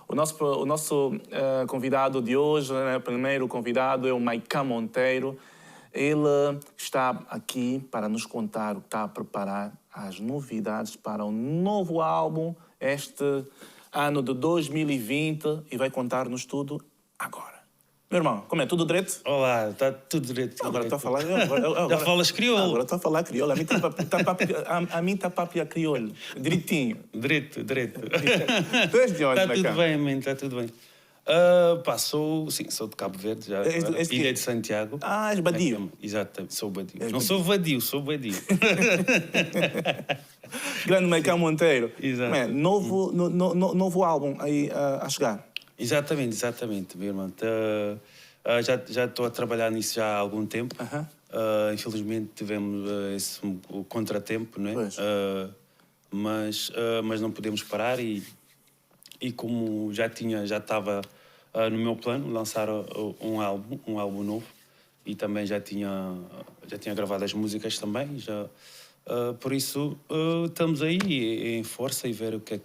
O nosso convidado de hoje, né, primeiro convidado, é o Maiká Monteiro. Ele está aqui para nos contar o que está a preparar, as novidades para um novo álbum este ano de 2020 e vai contar-nos tudo agora. Meu irmão, como é? Tudo direito? Olá, está tudo direito. Agora estou a falar... Já falas crioulo? Agora estou a falar crioulo. A mim está papia crioulo. Direitinho. Direito. Tu és de onde, Está Maiká? tudo bem, man, está tudo bem. Sou de Cabo Verde, já. Ilha de Santiago. Ah, és badio. Exato, sou badio. És Não sou vadio, sou badio. Grande Maiká Monteiro. Exato. Man, novo álbum aí a chegar. Exatamente, meu irmão. Já estou a trabalhar nisso já há algum tempo. Infelizmente tivemos o contratempo, não é? Pois. Mas não podemos parar e como já estava no meu plano lançar um álbum novo e também já tinha gravado as músicas também, por isso estamos aí em força e ver o que é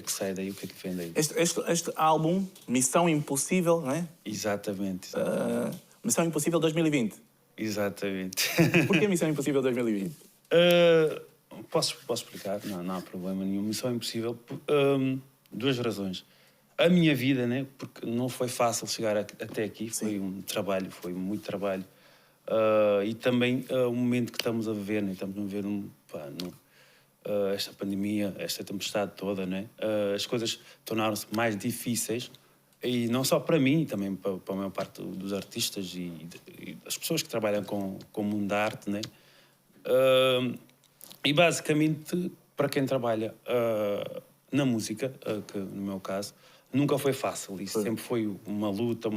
que sai daí, o que é que vem daí. Este álbum, Missão Impossível, não é? Exatamente. Missão Impossível 2020. Exatamente. Por que Missão Impossível 2020? Posso explicar, não há problema nenhum. Missão Impossível, duas razões. A minha vida, né? Porque não foi fácil chegar até aqui, foi foi muito trabalho. E também o momento que estamos a viver, né? Estamos a viver esta pandemia, esta tempestade toda, né? As coisas tornaram-se mais difíceis, e não só para mim, também para a maior parte dos artistas e das pessoas que trabalham com o mundo da arte, né? E basicamente, para quem trabalha na música, que no meu caso, nunca foi fácil. Isso sempre foi uma luta,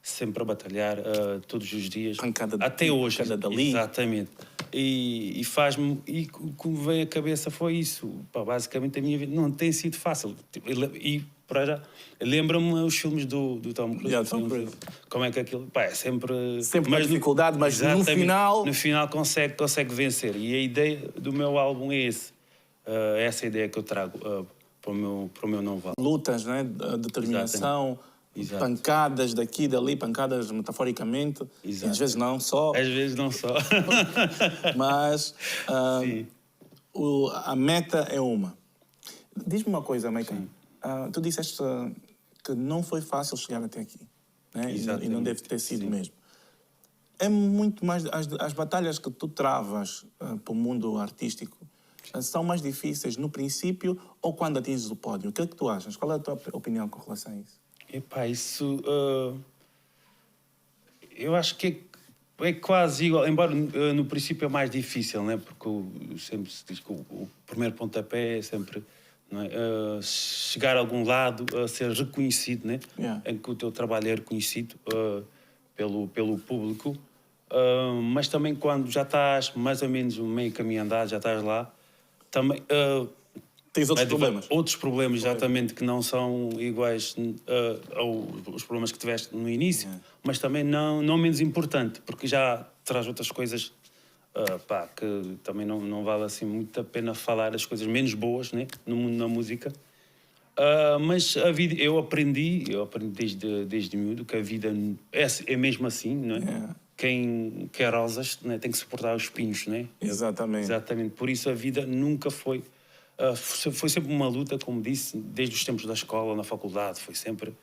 sempre a batalhar todos os dias. Pancada até hoje. Pancada dali. Exatamente. E faz-me... E o que me veio à cabeça foi isso. Pá, basicamente, a minha vida não tem sido fácil. E, para já, lembra-me os filmes do Tom Cruise. Tom Cruise. Como é que aquilo... Pá, é sempre... Sempre uma dificuldade, mas no final... No final consegue vencer. E a ideia do meu álbum é essa ideia que eu trago para o meu novo álbum. Lutas, né? Determinação, Exato. Pancadas daqui e dali, pancadas metaforicamente. Exato. E às vezes não só. Às vezes não só. Mas Sim. a meta é uma. Diz-me uma coisa, Maiká. Tu disseste que não foi fácil chegar até aqui. Né? E não deve ter sido mesmo. É muito mais... As batalhas que tu travas para o mundo artístico são mais difíceis no princípio ou quando atinges o pódio? O que é que tu achas? Qual é a tua opinião com relação a isso? Epá, isso... eu acho que é quase igual, embora no princípio é mais difícil, né? Porque sempre se diz que o primeiro pontapé é sempre... Não é? Chegar a algum lado, ser reconhecido, né? Em que o teu trabalho é reconhecido pelo público. Mas também quando já estás mais ou menos meio caminho andado, já estás lá, também... Tens outros problemas? Outros problemas, exatamente, que não são iguais aos problemas que tiveste no início, mas também não menos importante, porque já traz outras coisas que também não vale assim muito a pena falar, as coisas menos boas, né, no mundo da música. Mas a vida, eu aprendi desde miúdo que a vida é mesmo assim, não é? Quem quer rosas, né, tem que suportar os espinhos, né? Exatamente. Por isso a vida nunca foi... foi sempre uma luta, como disse, desde os tempos da escola, na faculdade, foi sempre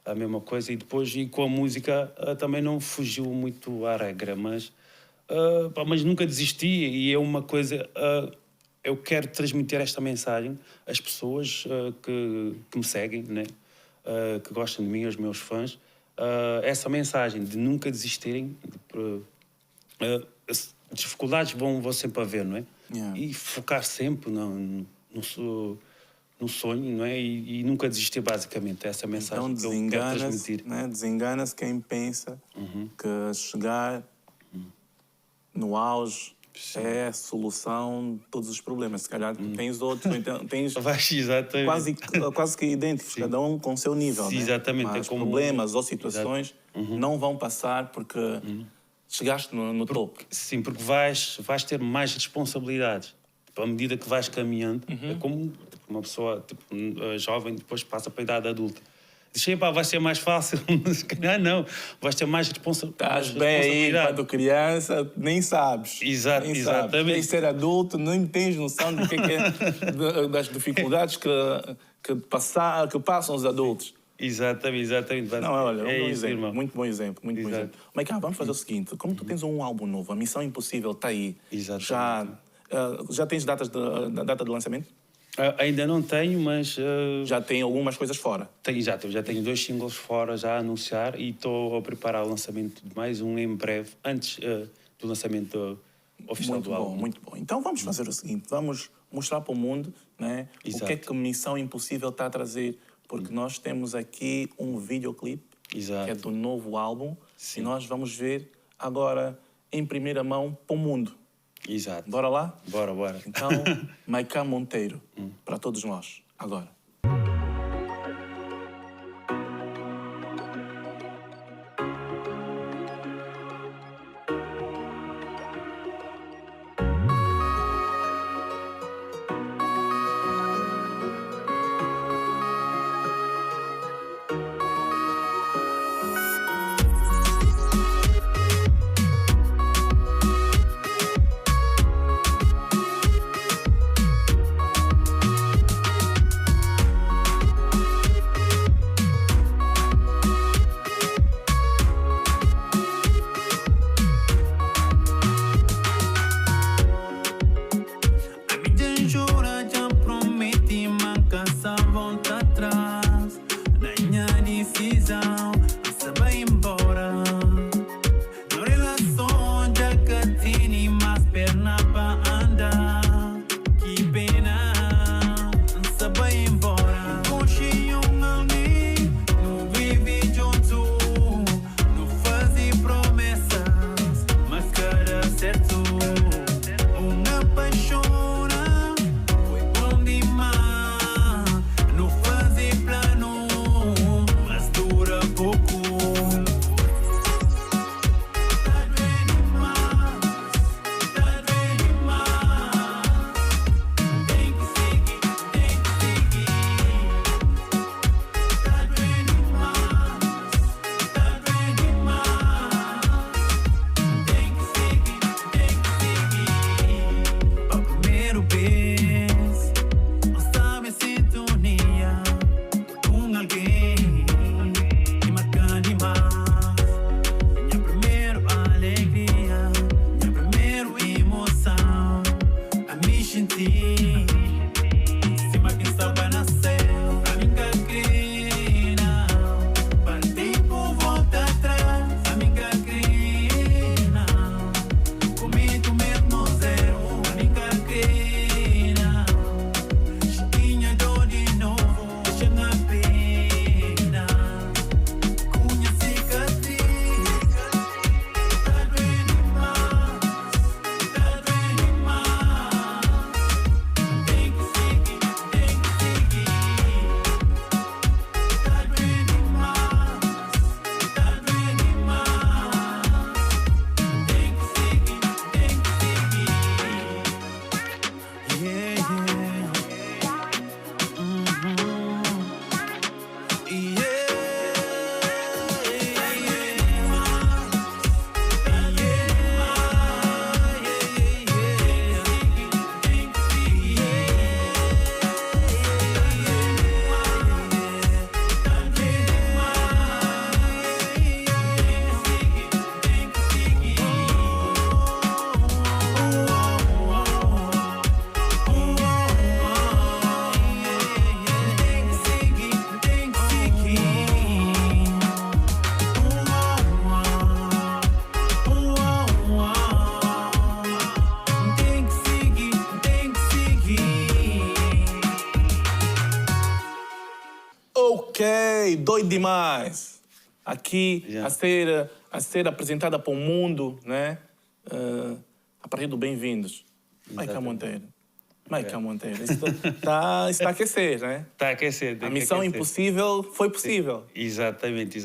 a mesma coisa. E depois, com a música, também não fugiu muito à regra, mas nunca desisti. E é uma coisa... eu quero transmitir esta mensagem às pessoas que me seguem, né? Que gostam de mim, aos meus fãs. Essa mensagem de nunca desistirem. As dificuldades vão sempre haver, não é? E focar sempre no sonho, não é? E nunca desistir, basicamente. Essa mensagem então, que eu quero transmitir. Né? Desengana-se quem pensa que chegar no auge é a solução de todos os problemas. Se calhar tens outros, então tens quase que idênticos, cada um com o seu nível. Sim, né? exatamente. Mas problemas ou situações não vão passar porque chegaste no topo. Sim, porque vais ter mais responsabilidades. À medida que vais caminhando, é como porque uma pessoa tipo, jovem depois passa para a idade adulta. Diz, pá, vai ser mais fácil, se calhar não, vais ter mais Estás bem aí, quando criança, nem sabes. Exatamente. Tens de ser adulto, nem tens noção do que é das dificuldades que passam os adultos. Exatamente. Não, olha, é um bom isso, exemplo, irmão. muito bom exemplo, muito bom exemplo. Mas cá, vamos fazer o seguinte, como tu tens um álbum novo, a Missão Impossível está aí, Exatamente. já tens data de lançamento? Ainda não tenho, mas... Já tem algumas coisas fora? Já tenho 2 singles fora já a anunciar e estou a preparar o lançamento de mais um em breve, antes do lançamento oficial do álbum. Muito bom. Então vamos fazer o seguinte, vamos mostrar para o mundo, né, o que é que a Missão Impossível está a trazer, porque nós temos aqui um videoclipe, que é do novo álbum, e nós vamos ver agora em primeira mão para o mundo. Exato. Bora lá? Bora. Então, Maiká Monteiro, para todos nós, agora. Ok, doido demais. Aqui a ser apresentada para o mundo, né? A partir do Bem-vindos. Maiká Monteiro. Maiká Monteiro. Isso está a aquecer, né? Está a aquecer. A Missão Impossível foi possível. Exatamente,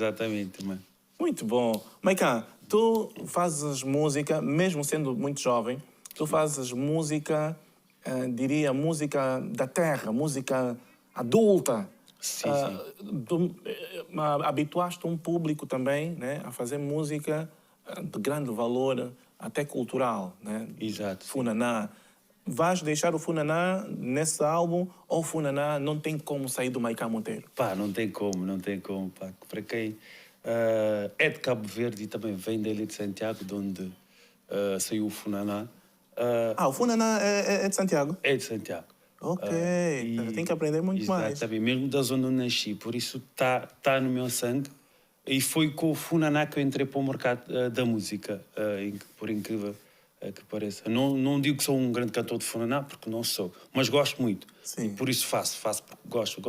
mano. Muito bom. Maiká, tu fazes música, mesmo sendo muito jovem, tu fazes música diria, música da terra, música adulta. Sim, Habituaste um público também, né, a fazer música de grande valor, até cultural, né? Exato. Funaná. Vais deixar o Funaná nesse álbum ou o Funaná não tem como sair do Maiká Monteiro? Pá, não tem como, pá. Para quem é de Cabo Verde e também vem da Ilha de Santiago, de onde saiu o Funaná. O Funaná é de Santiago? É de Santiago. Ok, tem que aprender muito mais. Exatamente, mesmo da zona onde nasci, por isso tá no meu sangue. E foi com o Funaná que eu entrei para o mercado da música, por incrível que pareça. Não digo que sou um grande cantor de Funaná, porque não sou, mas gosto muito. Sim. E por isso faço porque gosto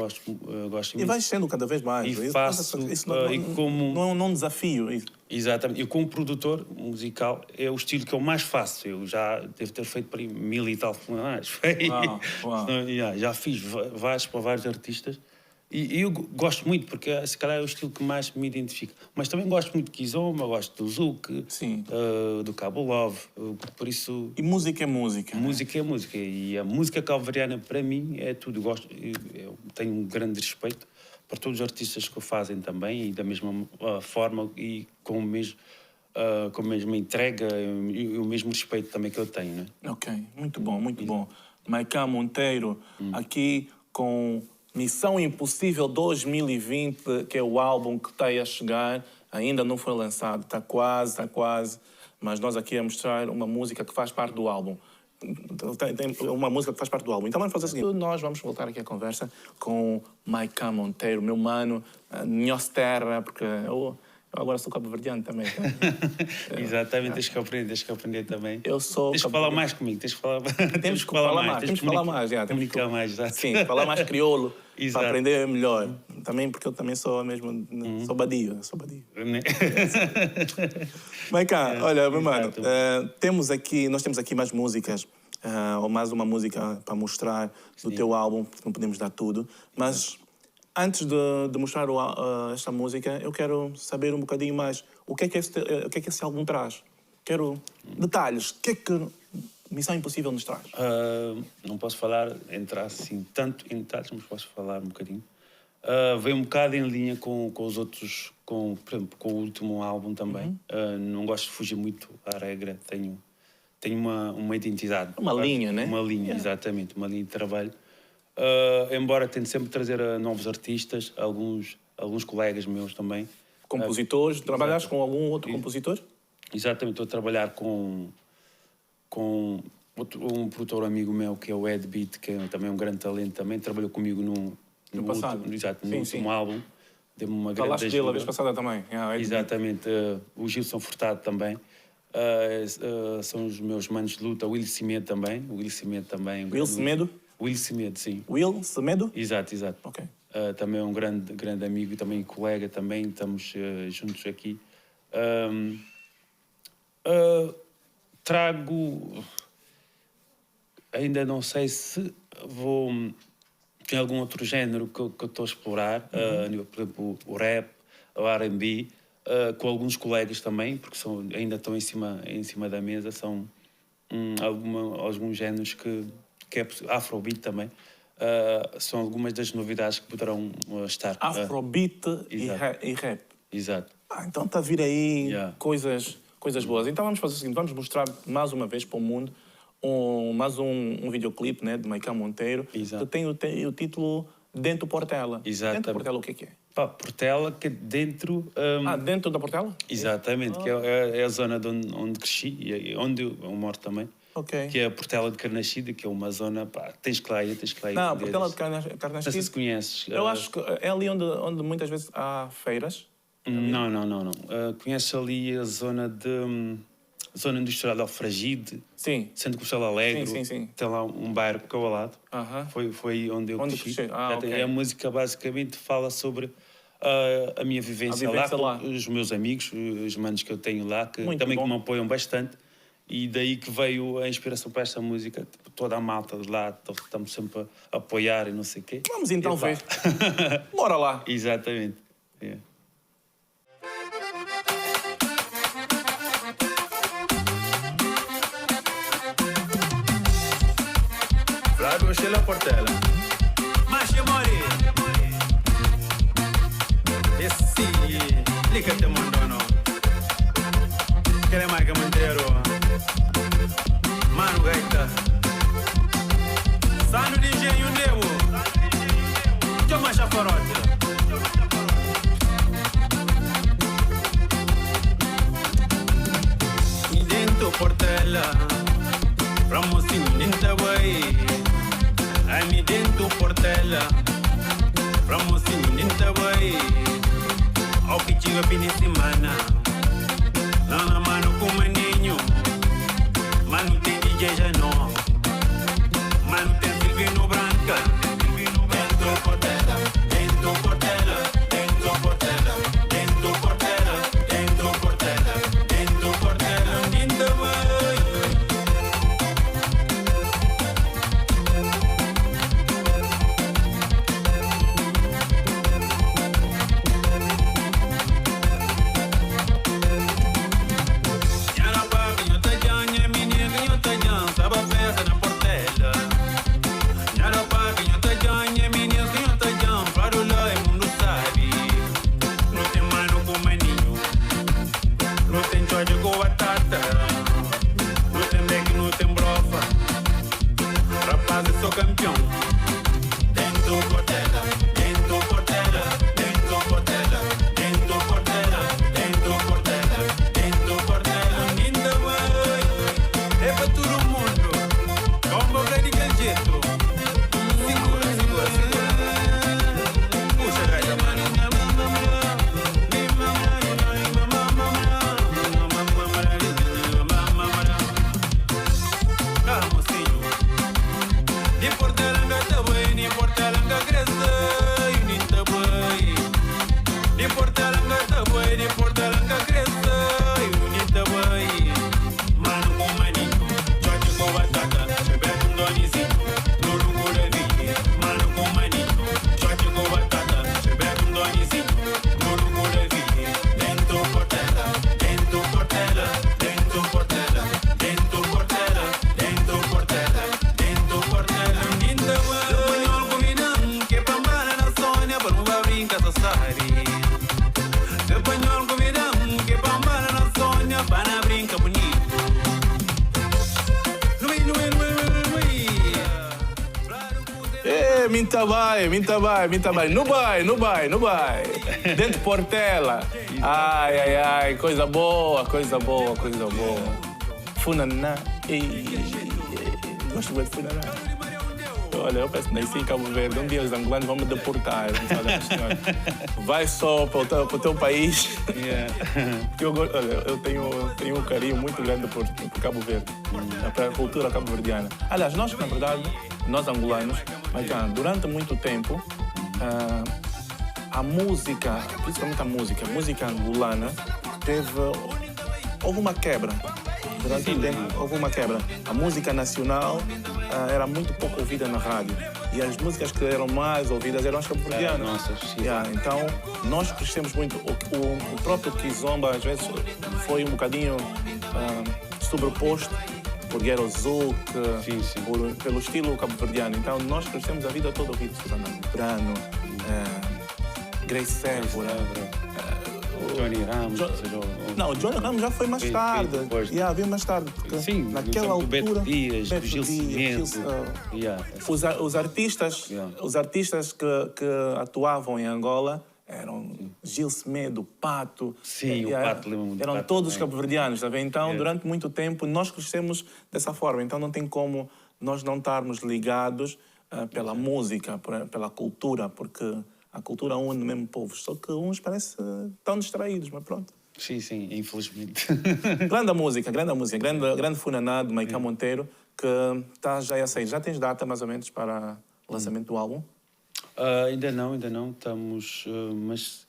E vais sendo cada vez mais. E faço, não é um desafio. Exatamente. Eu, como produtor musical, é o estilo que eu mais faço. Eu já devo ter feito para 1000 e tal Funanás. Uau. Já fiz vários para vários artistas. E eu gosto muito, porque se calhar é o estilo que mais me identifica. Mas também gosto muito de Kizomba, gosto do Zouk, do Cabo Love, por isso... E música é música. Música é música. E a música calvariana, para mim, é tudo. Eu tenho um grande respeito para todos os artistas que o fazem também, e da mesma forma e com a mesma entrega e o mesmo respeito também que eu tenho, né? Ok, muito bom, muito bom. Maiká Monteiro, aqui com Missão Impossível 2020, que é o álbum que está aí a chegar, ainda não foi lançado, está quase, mas nós aqui a mostrar uma música que faz parte do álbum. Tem uma música que faz parte do álbum. Então vamos fazer o seguinte, nós vamos voltar aqui a conversa com Maiká Monteiro, meu mano, Nhos Terra, porque eu agora sou cabo-verdiano também. Exatamente, tens que aprender também. Eu sou... Tens que falar mais comigo, temos que falar mais. Temos que falar mais, comunicar mais, exato. Sim, falar mais crioulo, Exato. para aprender melhor. Também porque eu também sou mesmo, sou badio. Maiká, olha, meu mano, nós temos aqui mais músicas, ou mais uma música para mostrar do teu álbum, porque não podemos dar tudo, mas... Antes de mostrar esta música, eu quero saber um bocadinho mais o que é que esse álbum traz. Quero detalhes. O que é que Missão Impossível nos traz? Não posso entrar assim tanto em detalhes, mas posso falar um bocadinho. Veio um bocado em linha com os outros, por exemplo, com o último álbum também. Não gosto de fugir muito à regra. Tenho uma identidade. Uma linha, né? Uma linha, exatamente. Uma linha de trabalho. Embora tente sempre trazer novos artistas, alguns colegas meus também. Compositores? Trabalhas com algum outro compositor? Exatamente, estou a trabalhar com um produtor amigo meu, que é o Ed Beat, que é também um grande talento também. Trabalhou comigo no passado. No último álbum. Deu-me uma grande ajuda. Falaste dele a vez passada também. Exatamente. O Gilson Furtado também. São os meus manos de luta. O Will Cimedo também. Will Cimedo? Will Cimedo, sim. Will Cimedo? Exato. Ok. Também é um grande amigo e também colega também. Estamos juntos aqui. Trago... Ainda não sei se vou... Tem algum outro género que eu estou a explorar. Por exemplo, o rap, o R&B, com alguns colegas também, porque ainda estão em cima da mesa. São alguns géneros que é Afrobeat também. São algumas das novidades que poderão estar. Afrobeat e rap. Exato. Então está a vir aí coisas boas. Então vamos fazer o seguinte, vamos mostrar mais uma vez para o mundo mais um videoclipe, né, de Maiká Monteiro. Exato. Que tem o título Dentro Portela. Exato. Dentro Portela o que é? Portela, que é dentro... dentro da Portela? Exatamente, que é a zona onde cresci e onde eu moro também. Okay. Que é a Portela de Carnaxide, que é uma zona... Tens que lá ir. Não, Portela de Carnaxide... Não sei se conheces. Eu acho que é ali onde muitas vezes há feiras. Não. Conheces ali a zona Zona Industrial de Alfragide. Sim. Centro Comercial Alegre. Sim. Tem lá um bairro que é ao lado. Foi onde eu cresci. Okay. A música basicamente fala sobre a minha vivência lá, com os meus amigos, os manos que eu tenho lá, que também que me apoiam bastante. E daí que veio a inspiração para esta música. Toda a malta de lá, estamos sempre a apoiar e não sei o quê. Vamos então ver. Bora lá. Exatamente. Sheila Portela. Mas mori. Esse liga te mondono. Quer mais que Monteiro. Mano Gaita. Sano de engenho nevo. Toma chaforote. Dentro Portela. Promocinho dentro vai. Ai me dentro Portela. Promocinho dentro vai. Ao que chega fim de semana. Não mano com maninho. Mano tem DJ já não. Mano tem Silvino Branca. Dentro Portela. Dentro Portela. Dentro Portela. Dentro Portela. Dentro Portela. Dentro Portela. Dentro vai. Sou campeão. Dentro Portela, dentro Portela, dentro Portela, dentro Portela, dentro Portela, dentro Portela, linda vai. É para todo mundo. Como vai de aquele jeito? Segura, segura, segura. Puxa, gaita, mano. De Portelanga tá bem, de Portelanga cresce, e nem tá bem. De Portelanga tá bem, de Portelanga cresce, e nem tá bem. Mano com maninho, choque com batata, bebe donizinho, no rumo da vinha. Mano com maninho, choque com batata, bebe donizinho, no rumo da vinha. Dentro Portela, dentro Portela, dentro Portela, dentro Portela, dentro Portela, dentro Portela. Espanhol combinando que pambana na Sônia para não brincar essa série. Espanhol combinando que pambana na Sônia para não brincar bonito. Minta vai. Não vai. Dentro Portela. Ai, coisa boa. Funaná. Gosto muito de Funaná. Olha, eu penso que nasci em Cabo Verde. Um dia os angolanos vão me deportar. Vai só para o teu país. Yeah. Eu tenho um carinho muito grande por Cabo Verde, para a cultura cabo-verdiana. Aliás, nós, na verdade, nós angolanos, durante muito tempo, a música, principalmente a música angolana, houve uma quebra. Durante o tempo houve uma quebra. A música nacional era muito pouco ouvida na rádio. E as músicas que eram mais ouvidas eram as cabo-verdianas. Então, nós crescemos muito. O próprio Kizomba, às vezes, foi um bocadinho sobreposto por Guerra Zouk, pelo estilo cabo-verdiano. Então, nós crescemos a vida toda ouvindo Susana Brano, Grace Sérvora. Johnny Ramos. Não, o Johnny Ramos já foi mais tarde. Veio mais tarde. Porque naquela altura. Beto Dias, Gil Cimento. Os artistas que atuavam em Angola eram Gil Semedo, Pato. Sim, o Pato lembra muito. Eram todos cabo-verdianos, tá bem? Então, durante muito tempo, nós crescemos dessa forma. Então, não tem como nós não estarmos ligados pela música, pela cultura, porque a cultura une o mesmo povo. Só que uns parecem tão distraídos, mas pronto. Sim, infelizmente. Grande música, grande Funaná de Maicá Monteiro, que está já a sair. Já tens data, mais ou menos, para o lançamento do álbum? Ainda não. Estamos... mas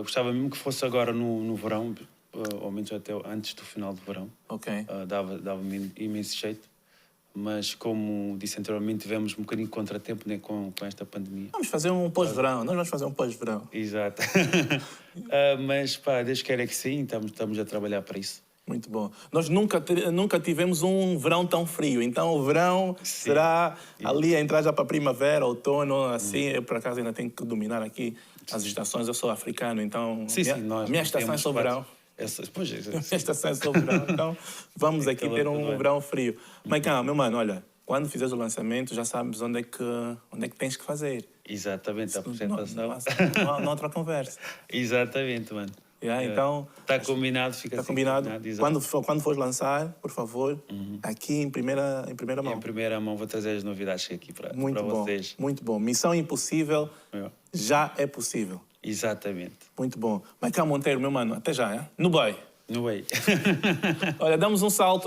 gostava mesmo que fosse agora no verão, ao menos até antes do final do verão. Ok. Dava-me imenso jeito. Mas, como disse anteriormente, tivemos um bocadinho de contratempo, né, com esta pandemia. Vamos fazer um pós-verão. Nós vamos fazer um pós-verão. Exato. Mas, Deus queira que sim, estamos a trabalhar para isso. Muito bom. Nós nunca tivemos um verão tão frio, então o verão será ali a entrar já para a primavera, outono, assim. Eu, por acaso, ainda tenho que dominar aqui as estações. Eu sou africano, então a minha estação é só verão. Pois é. A minha estação é só verão, então vamos aqui ter um verão frio. Maicon, meu mano, olha, quando fizeres o lançamento, já sabes onde é que tens que fazer. Exatamente, a apresentação. Não há outra conversa. Exatamente, mano. Então, está combinado, fica assim combinado. Quando fores lançar, por favor, aqui em primeira mão. Em primeira mão vou trazer as novidades aqui para bom, vocês. Muito bom. Missão impossível já é possível. Exatamente. Muito bom. Maicon Monteiro, meu mano, até já, é? No boi. No way. Olha, damos um salto.